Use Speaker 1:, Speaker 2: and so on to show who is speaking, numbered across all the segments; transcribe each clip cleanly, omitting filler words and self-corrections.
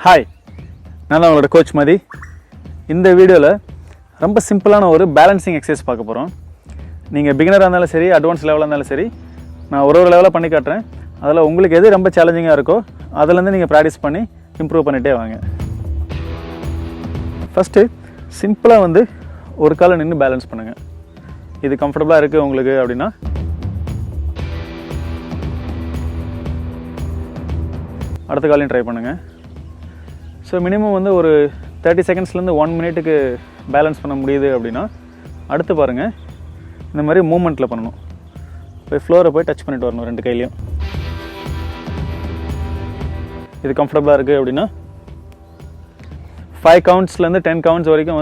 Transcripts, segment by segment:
Speaker 1: Hi, நான் தான் உங்களோட கோச் மதி. இந்த வீடியோவில் ரொம்ப சிம்பிளான ஒரு பேலன்சிங் எக்ஸசைஸ் பார்க்க போகிறோம். நீங்கள் பிகினராக இருந்தாலும் சரி, அட்வான்ஸ் லெவலாக இருந்தாலும் சரி, நான் ஒரு லெவலாக பண்ணி காட்டுறேன். அதில் உங்களுக்கு எது ரொம்ப சேலஞ்சிங்காக இருக்கோ அதிலேருந்து நீங்கள் ப்ராக்டிஸ் பண்ணி இம்ப்ரூவ் பண்ணிகிட்டே வாங்க. ஃபஸ்ட்டு சிம்பிளாக ஒரு காலை நின்று பேலன்ஸ் பண்ணுங்கள். இது கம்ஃபர்டபுளாக இருக்குது உங்களுக்கு அப்படின்னா அடுத்த காலையும் ட்ரை பண்ணுங்கள். ஸோ மினிமம் ஒரு 30 செகண்ட்ஸ்லேருந்து 1 மினிட்டுக்கு பேலன்ஸ் பண்ண முடியுது அப்படின்னா அடுத்து பாருங்கள், இந்த மாதிரி மூமெண்ட்டில் பண்ணணும். போய் ஃப்ளோரை போய் டச் பண்ணிட்டு வரணும் 2 கையிலையும். இது கம்ஃபர்டபுளாக இருக்குது அப்படின்னா 5 கவுண்ட்ஸ்லேருந்து 10 கவுண்ட்ஸ் வரைக்கும்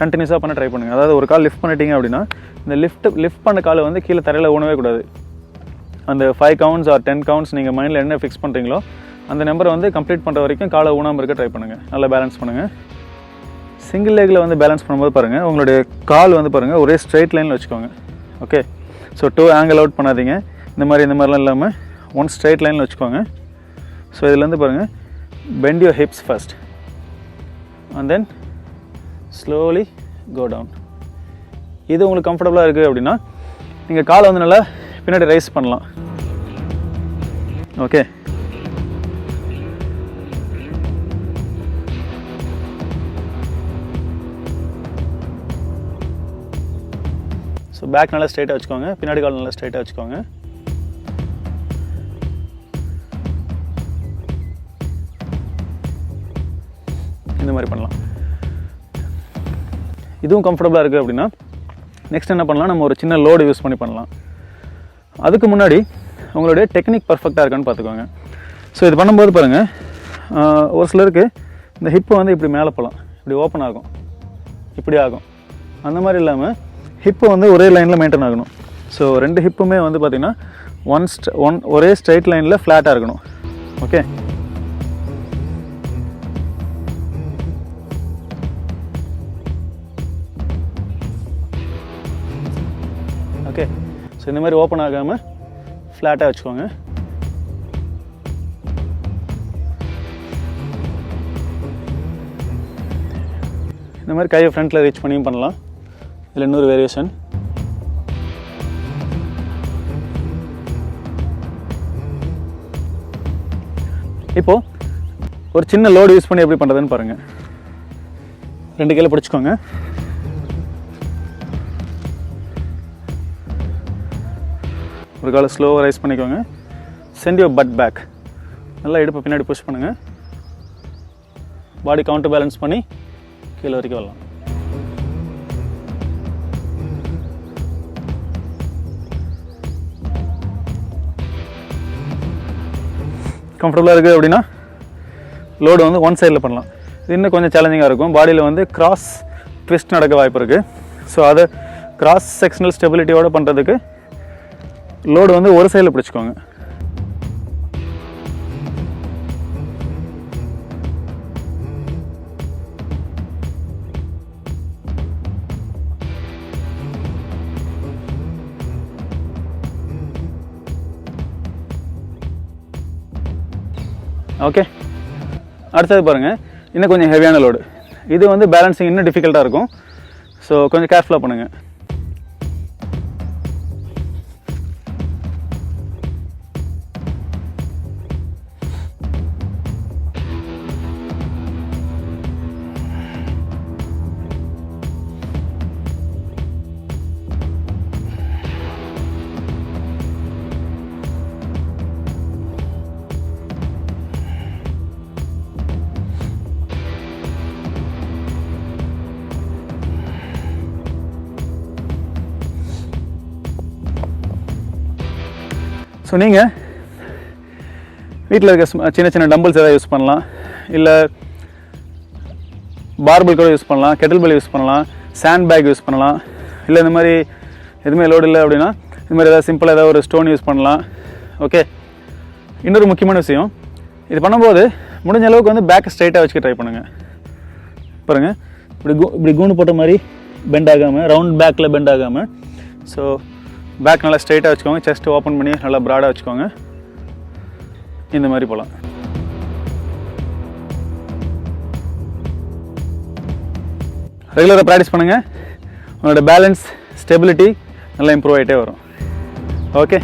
Speaker 1: கண்டினியூஸாக பண்ண ட்ரை பண்ணுங்கள். அதாவது ஒரு கால் லிஃப்ட் பண்ணிட்டீங்க அப்படின்னா இந்த லிஃப்ட் பண்ண காலை கீழே தரையில் ஊனவே கூடாது. அந்த 5 கவுண்ட்ஸ் ஆர் 10 கவுண்ட்ஸ் நீங்கள் மைண்டில் என்ன ஃபிக்ஸ் பண்ணுறீங்களோ அந்த நம்பரை கம்ப்ளீட் பண்ணுற வரைக்கும் காலை ஊனாமல் இருக்க ட்ரை பண்ணுங்கள். நல்லா பேலன்ஸ் பண்ணுங்கள். சிங்கிள் லெக்கில் பேலன்ஸ் பண்ணும்போது பாருங்கள், உங்களுடைய கால் பாருங்கள் ஒரே ஸ்ட்ரைட் லைனில் வச்சுக்கோங்க. ஓகே, ஸோ 2 ஆங்கிள் அவுட் பண்ணாதீங்க. இந்த மாதிரிலாம் இல்லாமல் 1 ஸ்ட்ரைட் லைனில் வச்சுக்கோங்க. ஸோ இதுலேருந்து பாருங்கள், bend your hips first and then slowly go down. இது உங்களுக்கு கம்ஃபர்டபுளாக இருக்குது அப்படின்னா நீங்கள் காலை நல்லா பின்னாடி ரைஸ் பண்ணலாம். ஓகே, ஸோ பேக் நல்லா ஸ்ட்ரைட்டாக வச்சுக்கோங்க, பின்னாடி கால் நல்லா ஸ்ட்ரைட்டாக வச்சுக்கோங்க. இந்த மாதிரி பண்ணலாம். இதுவும் கம்ஃபர்டபுளாக இருக்குது அப்படின்னா நெக்ஸ்ட் என்ன பண்ணலாம், நம்ம ஒரு சின்ன லோடு யூஸ் பண்ணி பண்ணலாம். அதுக்கு முன்னாடி உங்களுடைய டெக்னிக் பர்ஃபெக்டாக இருக்கான்னு பார்த்துக்கோங்க. ஸோ இது பண்ணும்போது பாருங்கள், ஒரு சிலருக்கு இந்த ஹிப்பு இப்படி மேலே போகலாம், இப்படி ஓப்பன் ஆகும், இப்படி ஆகும். அந்த மாதிரி இல்லாமல் ஹிப்பு ஒரே லைனில் மெயின்டைன் ஆகணும். ஸோ 2 ஹிப்புமே பார்த்திங்கன்னா ஒரே ஸ்ட்ரைட் லைனில் ஃப்ளாட்டாக இருக்கணும். Okay, okay. ஸோ இந்த மாதிரி ஓப்பன் ஆகாமல் ஃப்ளாட்டாக வச்சுக்கோங்க. இந்த மாதிரி கையை ஃப்ரண்ட்டில் ரீச் பண்ணியும் பண்ணலாம். இதில் இன்னொரு வேரியேஷன், இப்போது ஒரு சின்ன லோடு யூஸ் பண்ணி எப்படி பண்ணுறதுன்னு பாருங்கள். 2 கையில் பிடிச்சிக்கோங்க. ஒரு காலை ஸ்லோவாக ரைஸ் பண்ணிக்கோங்க. Send your butt back. நல்லா இடுப்பு பின்னாடி புஷ் பண்ணுங்கள். பாடி கவுண்டர் பேலன்ஸ் பண்ணி கீழே வரைக்கும் வரலாம். கம்ஃபர்டபுளாக இருக்குது அப்படின்னா லோடு 1 சைடில் பண்ணலாம். இது இன்னும் கொஞ்சம் சேலஞ்சிங்காக இருக்கும். பாடியில் கிராஸ் ட்விஸ்ட் நடக்க வாய்ப்பு இருக்குது. ஸோ அதை கிராஸ் செக்ஷனல் ஸ்டெபிலிட்டியோடு பண்ணுறதுக்கு லோடு ஒரு சைடில் பிடிச்சிக்கோங்க. ஓகே, அடுத்தது பாருங்கள், இன்னும் கொஞ்சம் ஹெவியான லோடு. இது பேலன்சிங் இன்னும் டிஃபிகல்ட்டாக இருக்கும். ஸோ கொஞ்சம் கேர்ஃபுல்லாக பண்ணுங்கள். ஸோ நீங்கள் வீட்டில் இருக்க சின்ன சின்ன டம்பிள்ஸ் எதாவது யூஸ் பண்ணலாம், இல்லை பார்பிள் கூட யூஸ் பண்ணலாம், கெட்டில் பெல் யூஸ் பண்ணலாம், சாண்ட் பேக் யூஸ் பண்ணலாம். இல்லை இந்த மாதிரி எதுவுமே லோடு இல்லை அப்படின்னா இது மாதிரி ஏதாவது சிம்பிளாக ஏதாவது ஒரு ஸ்டோன் யூஸ் பண்ணலாம். ஓகே, இன்னொரு முக்கியமான விஷயம், இது பண்ணும்போது முடிஞ்ச அளவுக்கு பேக்கை ஸ்ட்ரைட்டாக வச்சுக்க ட்ரை பண்ணுங்கள். பாருங்கள், இப்படி கூண்டு போட்ட மாதிரி பெண்ட் ஆகாமல், ரவுண்ட் பேக்கில் பெண்ட் ஆகாமல். ஸோ பேக் நல்லா ஸ்ட்ரைட்டாக வச்சுக்கோங்க. செஸ்ட் ஓப்பன் பண்ணி நல்லா ப்ராடாக வச்சுக்கோங்க. இந்த மாதிரி போகலாம். ரெகுலராக ப்ராக்டிஸ் பண்ணுங்கள். உங்களோட பேலன்ஸ், ஸ்டெபிலிட்டி நல்லா இம்ப்ரூவ் ஆகிட்டே வரும். ஓகே.